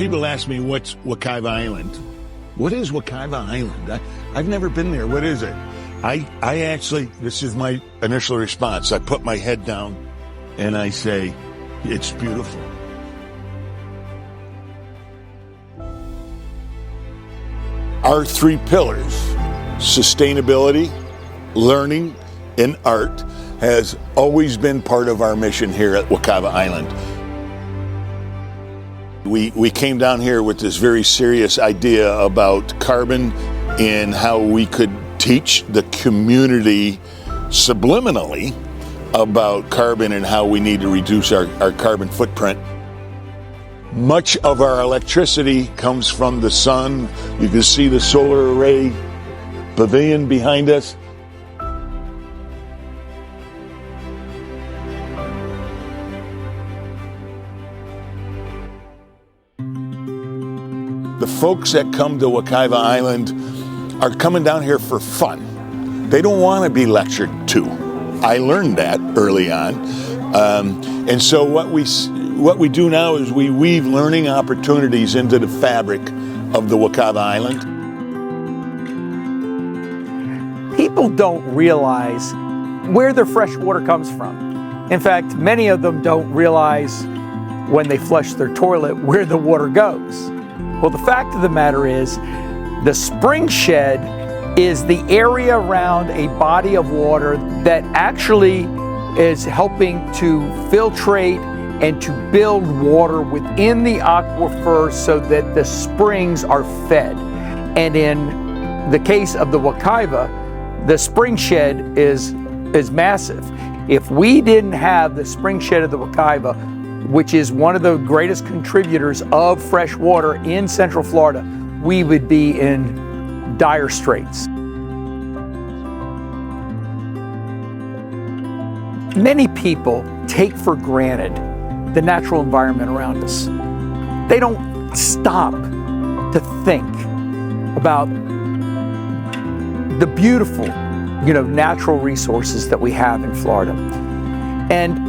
people ask me, what's Wekiva Island? What is Wekiva Island? I've never been there. What is it? I actually, this is my initial response. I put my head down and I say, it's beautiful. Our three pillars, sustainability, learning, and art, has always been part of our mission here at Wekiva Island. We came down here with this very serious idea about carbon and how we could teach the community subliminally about carbon and how we need to reduce our carbon footprint. Much of our electricity comes from the sun. You can see the solar array pavilion behind us. The folks that come to Wekiva Island are coming down here for fun. They don't want to be lectured to. I learned that early on. And so what we do now is we weave learning opportunities into the fabric of the Wekiva Island. People don't realize where their fresh water comes from. In fact, many of them don't realize when they flush their toilet where the water goes. Well, the fact of the matter is, the spring shed is the area around a body of water that actually is helping to filtrate and to build water within the aquifer so that the springs are fed. And in the case of the Wekiva, the spring shed is massive. If we didn't have the spring shed of the Wekiva, which is one of the greatest contributors of fresh water in Central Florida, we would be in dire straits. Many people take for granted the natural environment around us. They don't stop to think about the beautiful, natural resources that we have in Florida. And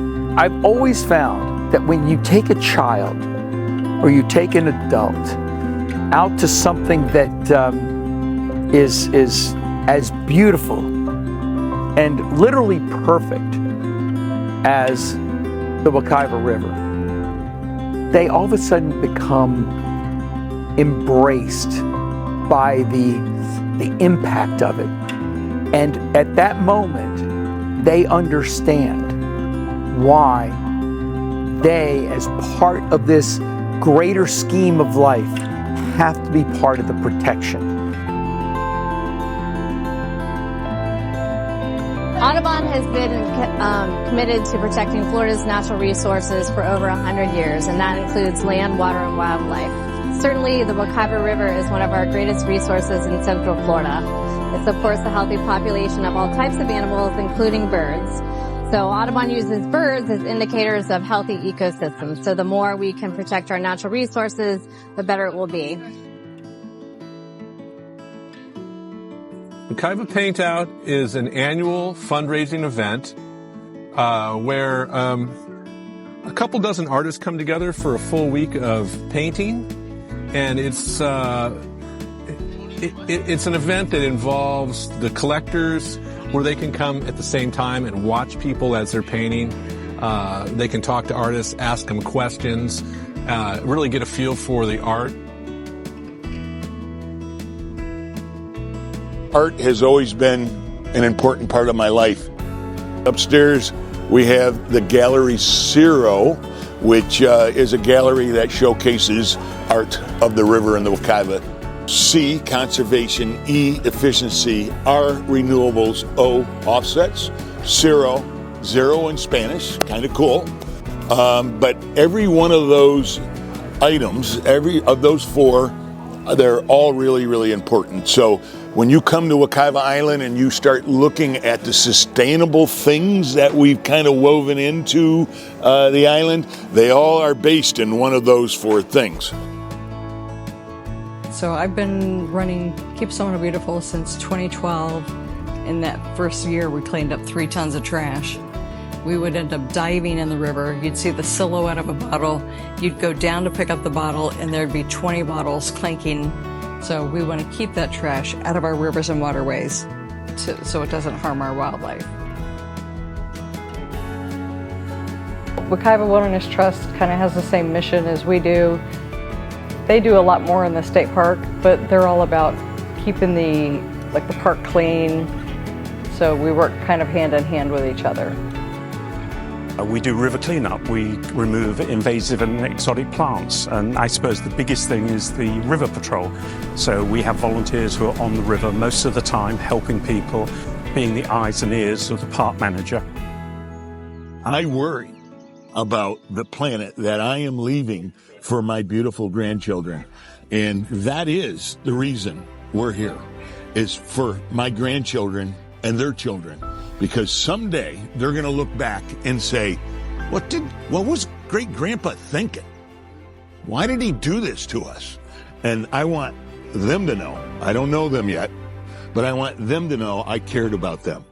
I've always found that when you take a child or you take an adult out to something that is as beautiful and literally perfect as the Wekiva River, they all of a sudden become embraced by the impact of it. And at that moment, they understand why they, as part of this greater scheme of life, have to be part of the protection. Audubon has been committed to protecting Florida's natural resources for over 100 years, and that includes land, water, and wildlife. Certainly, the Wekiva River is one of our greatest resources in Central Florida. It supports the healthy population of all types of animals, including birds. So Audubon uses birds as indicators of healthy ecosystems. So the more we can protect our natural resources, the better it will be. Wekiva Paint Out is an annual fundraising event where a couple dozen artists come together for a full week of painting, and it's an event that involves the collectors, where they can come at the same time and watch people as they're painting. They can talk to artists, ask them questions, really get a feel for the art. Art has always been an important part of my life. Upstairs, we have the Gallery Zero, which is a gallery that showcases art of the river and the Wekiva. C, conservation, E, efficiency, R, renewables, O, offsets, zero in Spanish, kind of cool. But every one of those items, every of those four, they're all really, really important. So when you come to Wekiva Island and you start looking at the sustainable things that we've kind of woven into the island, they all are based in one of those four things. So I've been running Keep Seminole Beautiful since 2012. In that first year, we cleaned up 3 tons of trash. We would end up diving in the river. You'd see the silhouette of a bottle. You'd go down to pick up the bottle, and there'd be 20 bottles clanking. So we want to keep that trash out of our rivers and waterways so it doesn't harm our wildlife. Wekiva Wilderness Trust kind of has the same mission as we do. They do a lot more in the state park, but they're all about keeping the park clean. So we work kind of hand in hand with each other. We do river cleanup. We remove invasive and exotic plants. And I suppose the biggest thing is the river patrol. So we have volunteers who are on the river most of the time, helping people, being the eyes and ears of the park manager. I worry about the planet that I am leaving for my beautiful grandchildren. And that is the reason we're here, is for my grandchildren and their children. Because someday they're going to look back and say, what was great grandpa thinking? Why did he do this to us? And I want them to know, I don't know them yet, but I want them to know I cared about them.